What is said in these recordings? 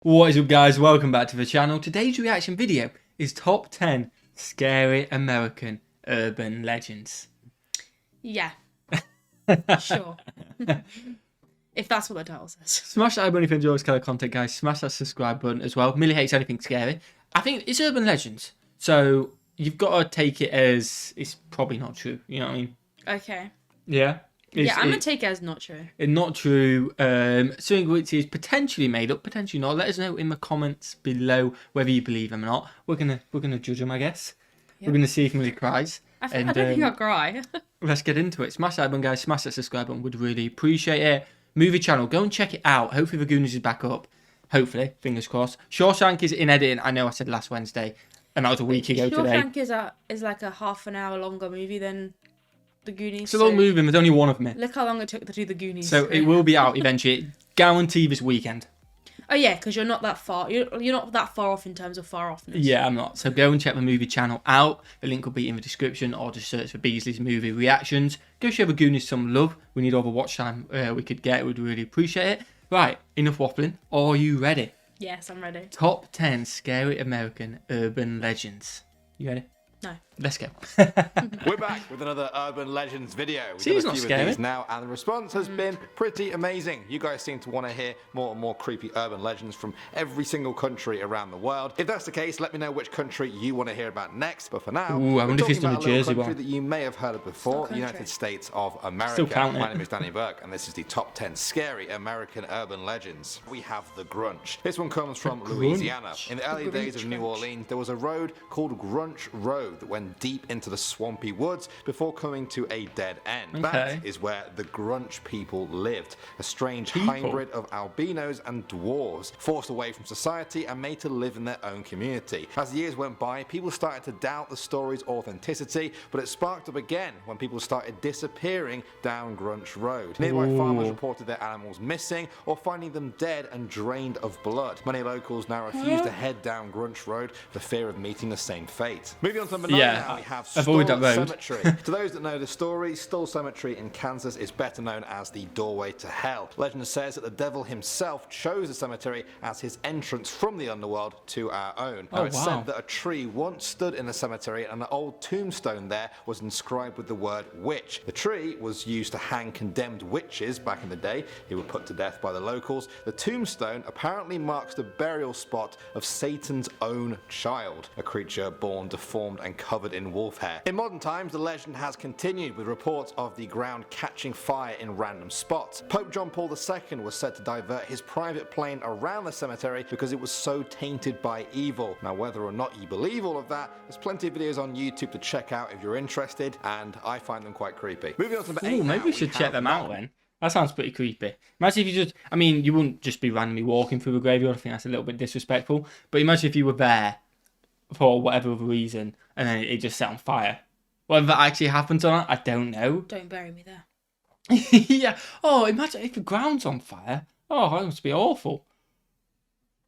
What is up, guys? Welcome back to the channel. Today's reaction video is top 10 scary American urban legends. Yeah. Sure. If that's what the title says. Smash that like button if you enjoy this kind of content, guys. Smash that subscribe button as well. Millie hates anything scary. I think it's urban legends, so you've got to take it as it's probably not true. You know what I mean? Okay. Yeah. I'm going to take it as not true. Not true. Something which is potentially made up, potentially not. Let us know in the comments below whether you believe them or not. We're gonna judge them, I guess. Yep. We're gonna see if Millie cries. I don't think I'll cry. Let's get into it. Smash that button, guys. Smash that subscribe button. Would really appreciate it. Movie channel. Go and check it out. Hopefully the Goonies is back up. Hopefully, fingers crossed. Shawshank is in editing. I know I said last Wednesday, and that was a week ago today. Shawshank is like a half an hour longer movie than the Goonies. It's a long movie, and there's only one of them. Look how long it took to do the Goonies. So it will be out eventually. Guarantee this weekend. Oh yeah, because you're not that far. You're not that far off in terms of far offness. Yeah, I'm not. So go and check the movie channel out. The link will be in the description, or just search for Beesley's movie reactions. Go show the Goonies some love. We need all the watch time we could get. We'd really appreciate it. Right, enough waffling. Are you ready? Yes, I'm ready. Top 10 scary American urban legends. You ready? No. Let's go. We're back with another Urban Legends video. We've See, done a it's few not of scary. these now, and the response has been pretty amazing. You guys seem to want to hear more and more creepy urban legends from every single country around the world. If that's the case, let me know which country you want to hear about next. But for now, I wonder if it's done a Jersey country one. that you may have heard of before, the United States of America. Still count it. My name is Danny Burke, and this is the top 10 scary American urban legends. We have the Grunch. This one comes from Louisiana. In the early days of New Orleans, there was a road called Grunch Road that went deep into the swampy woods before coming to a dead end. That is where the Grunch people lived, a strange hybrid of albinos and dwarves, forced away from society and made to live in their own community. As the years went by, people started to doubt the story's authenticity, but it sparked up again when people started disappearing down Grunch Road. Nearby farmers reported their animals missing or finding them dead and drained of blood. Many locals now refuse to head down Grunch Road for fear of meeting the same fate. Moving on to number 9 now, we have Stull Cemetery. To those that know the story, Stull Cemetery in Kansas is better known as the doorway to hell. Legend says that the devil himself chose the cemetery as his entrance from the underworld to our own. Now, it's said that a tree once stood in the cemetery and an old tombstone there was inscribed with the word witch. The tree was used to hang condemned witches back in the day who were put to death by the locals. The tombstone apparently marks the burial spot of Satan's own child, a creature born deformed and covered in wolf hair. In modern times, the legend has continued with reports of the ground catching fire in random spots. Pope John Paul II was said to divert his private plane around the cemetery because it was so tainted by evil. Now, whether or not you believe all of that, there's plenty of videos on YouTube to check out if you're interested, and I find them quite creepy. Moving on to number 8 maybe we should check them out then. That sounds pretty creepy. Imagine if you just, I mean, you wouldn't just be randomly walking through a graveyard. I think that's a little bit disrespectful. But imagine if you were there for whatever other reason and then it just set on fire. Whether that actually happens or not, I don't know. Don't bury me there. Yeah. Oh, imagine if the ground's on fire. Oh, that must be awful.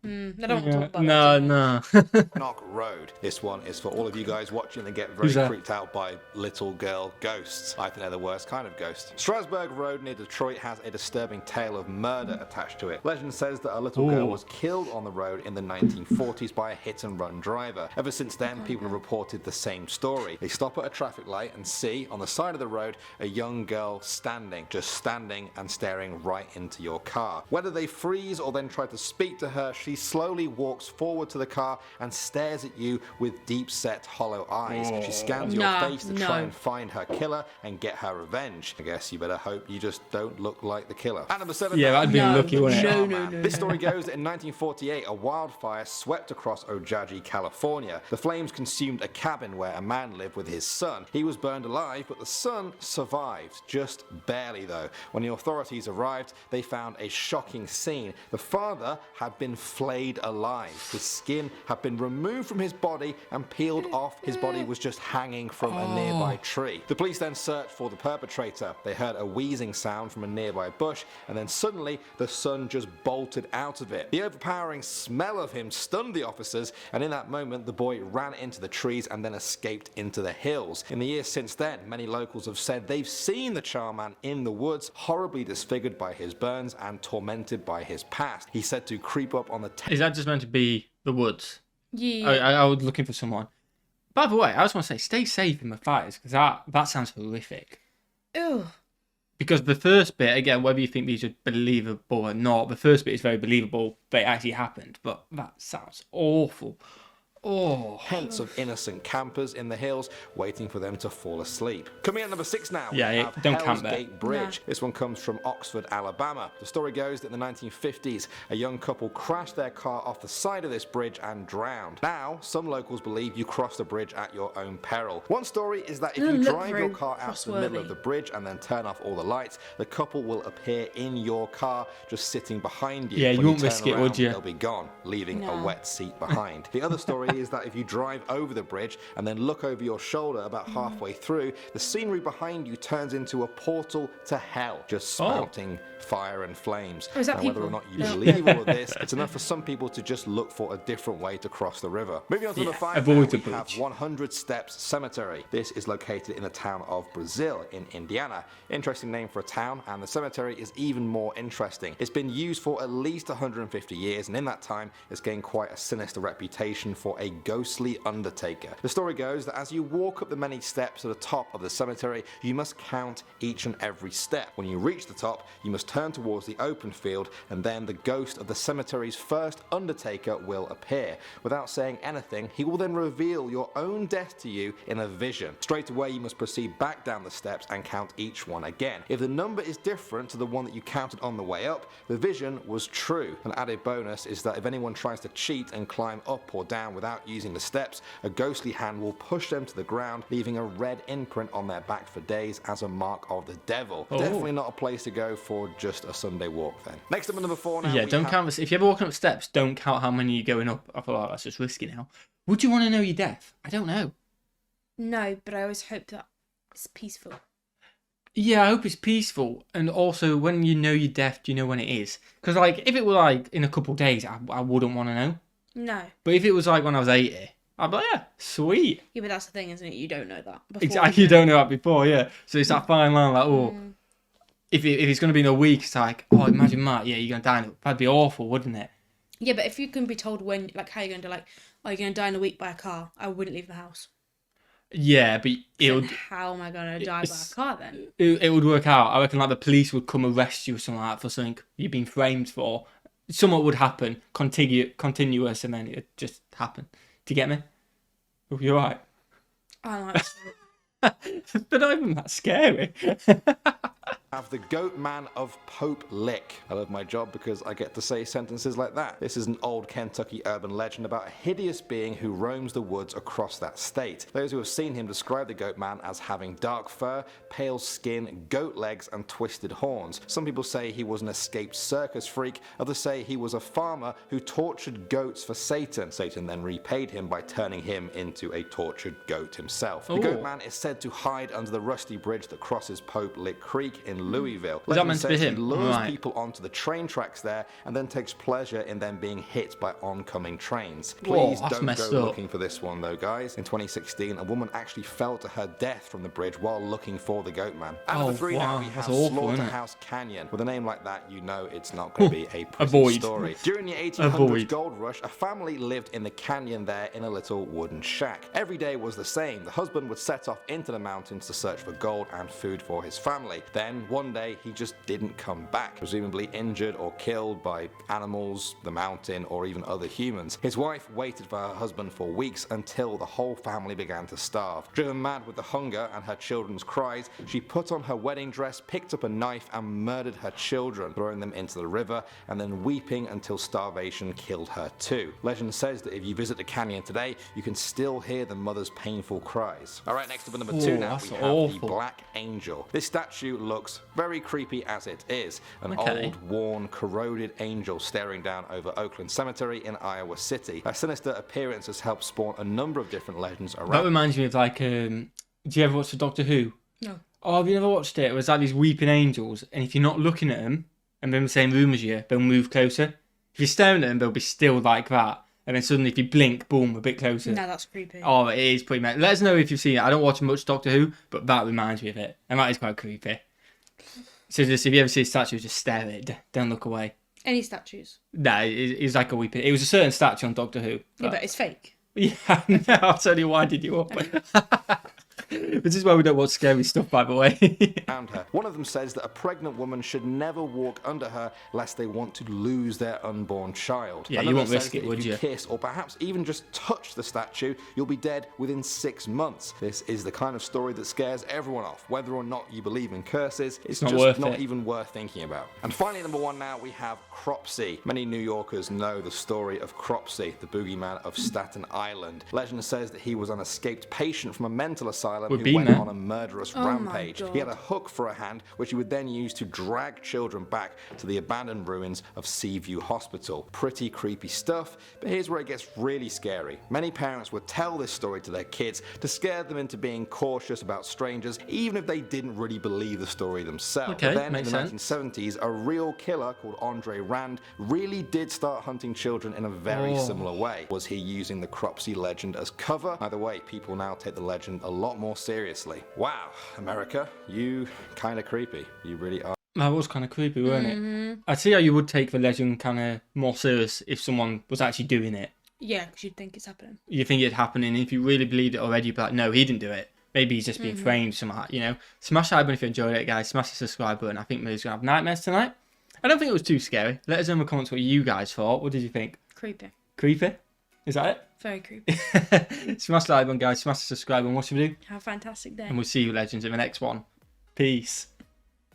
I don't want to talk about that. No. Knock Road. This one is for all of you guys watching that get very creeped out by little girl ghosts. I think they're the worst kind of ghost. Strasbourg Road near Detroit has a disturbing tale of murder attached to it. Legend says that a little girl was killed on the road in the 1940s by a hit-and-run driver. Ever since then, people have reported the same story. They stop at a traffic light and see, on the side of the road, a young girl standing, just standing and staring right into your car. Whether they freeze or then try to speak to her, she slowly walks forward to the car and stares at you with deep-set, hollow eyes. She scans your face to try and find her killer and get her revenge. I guess you better hope you just don't look like the killer. And number 7. Yeah, that'd be unlucky, wouldn't it? No. This story goes that in 1948, a wildfire swept across Ojai, California. The flames consumed a cabin where a man lived with his son. He was burned alive, but the son survived, just barely though. When the authorities arrived, they found a shocking scene. The father had been flayed alive. His skin had been removed from his body and peeled off. His body was just hanging from a nearby tree. The police then searched for the perpetrator. They heard a wheezing sound from a nearby bush, and then suddenly the son just bolted out of it. The overpowering smell of him stunned the officers, and in that moment the boy ran into the trees and then escaped into the hills. In the years since then, many locals have said they've seen the Char-Man in the woods, horribly disfigured by his burns and tormented by his past. He's said to creep up on the Is that just meant to be the woods? Yeah. I was looking for someone. By the way, I just want to say, stay safe in the fires, because that sounds horrific. Ew. Because the first bit, again, whether you think these are believable or not, the first bit is very believable that it actually happened. But that sounds awful. Oh. Hence of innocent campers in the hills waiting for them to fall asleep. Coming at number 6 now, Yeah, we have don't Hell's camp there. Gate Bridge. This one comes from Oxford, Alabama. The story goes that in the 1950s, a young couple crashed their car off the side of this bridge and drowned. Now, some locals believe you cross the bridge at your own peril. One story is that if you Doesn't look drive your very car out to the middle of trustworthy. the bridge and then turn off all the lights, the couple will appear in your car just sitting behind you. Yeah, you When wouldn't turn risk it, around, would you? They'll be gone, leaving a No. wet seat behind. The other story is that if you drive over the bridge and then look over your shoulder about halfway through, the scenery behind you turns into a portal to hell, just spouting fire and flames. Oh, is that Now, whether people? or not you No. believe all of this, it's enough for some people to just look for a different way to cross the river. Moving on to number 5, avoid now, the we have bridge. 100 Steps Cemetery. This is located in the town of Brazil in Indiana. Interesting name for a town, and the cemetery is even more interesting. It's been used for at least 150 years, and in that time, it's gained quite a sinister reputation for a ghostly undertaker. The story goes that as you walk up the many steps to the top of the cemetery, you must count each and every step. When you reach the top, you must turn towards the open field, and then the ghost of the cemetery's first undertaker will appear. Without saying anything, he will then reveal your own death to you in a vision. Straight away, you must proceed back down the steps and count each one again. If the number is different to the one that you counted on the way up, the vision was true. An added bonus is that if anyone tries to cheat and climb up or down without using the steps, a ghostly hand will push them to the ground, leaving a red imprint on their back for days as a mark of the devil. Oh. Definitely not a place to go for just a Sunday walk then. Next up at number 4 now. Yeah, we don't have- count this. If you're ever walking up steps, don't count how many you're going up. I feel like that's just risky now. Would you want to know your death? I don't know. No, but I always hope that it's peaceful. Yeah, I hope it's peaceful. And also, when you know your death, do you know when it is? Because, like, if it were, like, in a couple of days, I wouldn't want to know. No. But if it was, like, when I was 80, I'd be like, yeah, sweet. Yeah, but that's the thing, isn't it? You don't know that. Before Exactly, you don't know that before, yeah. So it's that fine line, like, oh, if it's going to be in a week, it's like, oh, imagine that, yeah, you're going to die. That'd be awful, wouldn't it? Yeah, but if you can be told when, like, how you're going to, like, are you going to die in a week by a car? I wouldn't leave the house. Yeah, but it So would how am I going to die by a it's- car then? it would work out. I reckon, like, the police would come arrest you or something like that for something you've been framed for. Something would happen, continuous, and then it would just happen. Do you get me? Oh, you're right. I like They're not even that scary. Have the goat man of Pope Lick. I love my job because I get to say sentences like that. This is an old Kentucky urban legend about a hideous being who roams the woods across that state. Those who have seen him describe the goat man as having dark fur, pale skin, goat legs, and twisted horns. Some people say he was an escaped circus freak. Others say he was a farmer who tortured goats for Satan. Satan then repaid him by turning him into a tortured goat himself. The goat man is said to hide under the rusty bridge that crosses Pope Lick Creek in Louisville. Is that meant to be Legend says him? He lures Right. people onto the train tracks there and then takes pleasure in them being hit by oncoming trains. Whoa, Please that's don't messed go up. looking for this one though, guys. In 2016, a woman actually fell to her death from the bridge while looking for the goat man. And Oh, number 3 now, wow, we that's have awful, isn't it? Slaughterhouse Canyon. With a name like that, you know it's not going to be a prison Avoid. story. During the 1800s Avoid. gold rush, a family lived in the canyon there in a little wooden shack. Every day was the same. The husband would set off into the mountains to search for gold and food for his family. Then, one day, he just didn't come back, presumably injured or killed by animals, the mountain, or even other humans. His wife waited for her husband for weeks until the whole family began to starve. Driven mad with the hunger and her children's cries, she put on her wedding dress, picked up a knife, and murdered her children, throwing them into the river, and then weeping until starvation killed her too. Legend says that if you visit the canyon today, you can still hear the mother's painful cries. Alright, next up at number 2 Ooh, now, that's we have awful. the Black Angel. This statue looks very creepy as it is. An Okay. old, worn, corroded angel staring down over Oakland Cemetery in Iowa City. Her sinister appearance has helped spawn a number of different legends That around. reminds me of, like, do you ever watch the Doctor Who? No. Oh, have you never watched it? It was like these weeping angels, and if you're not looking at them and they're in the same room as you, they'll move closer. If you're staring at them, they'll be still like that, and then suddenly if you blink, boom, a bit closer. No, that's creepy. Oh, it is pretty mad. Let us know if you've seen it. I don't watch much Doctor Who, but that reminds me of it, and that is quite creepy. So just if you ever see a statue, just stare at it. Don't look away. Any statues? Nah, it's like a weeping. It was a certain statue on Doctor Who. Yeah, but it's fake. Yeah, no, I'll tell you why did you up. This is why we don't watch scary stuff, by the way. Around her. One of them says that a pregnant woman should never walk under her lest they want to lose their unborn child. Yeah, Another you won't says risk it, that would if you? kiss or perhaps even just touch the statue, you'll be dead within 6 months. This is the kind of story that scares everyone off. Whether or not you believe in curses, it's not just worth not it. even worth thinking about. And finally, number 1 now, we have Cropsey. Many New Yorkers know the story of Cropsey, the boogeyman of Staten Island. Legend says that he was an escaped patient from a mental asylum who went on a murderous rampage. He had a hook for a hand, which he would then use to drag children back to the abandoned ruins of Seaview Hospital. Pretty creepy stuff, but here's where it gets really scary. Many parents would tell this story to their kids to scare them into being cautious about strangers, even if they didn't really believe the story themselves. Okay, But then in makes the sense. 1970s, a real killer called Andre Rand really did start hunting children in a very similar way. Was he using the Cropsey legend as cover? Either way, people now take the legend a lot more seriously. Wow, America, you kind of creepy. You really are. That was kind of creepy, weren't it? I'd see how you would take the legend kind of more serious if someone was actually doing it. Yeah, because you'd think it's happening. You think it's happening, if you really believed it already, you'd be like, no, he didn't do it. Maybe he's just being framed somehow, you know? Smash that button if you enjoyed it, guys. Smash the subscribe button. I think Millie's going to have nightmares tonight. I don't think it was too scary. Let us know in the comments what you guys thought. What did you think? Creepy. Creepy? Is that it? Very creepy. Smash the like button, guys. Smash the subscribe button. What should we do? Have a fantastic day. And we'll see you, legends, in the next one. Peace.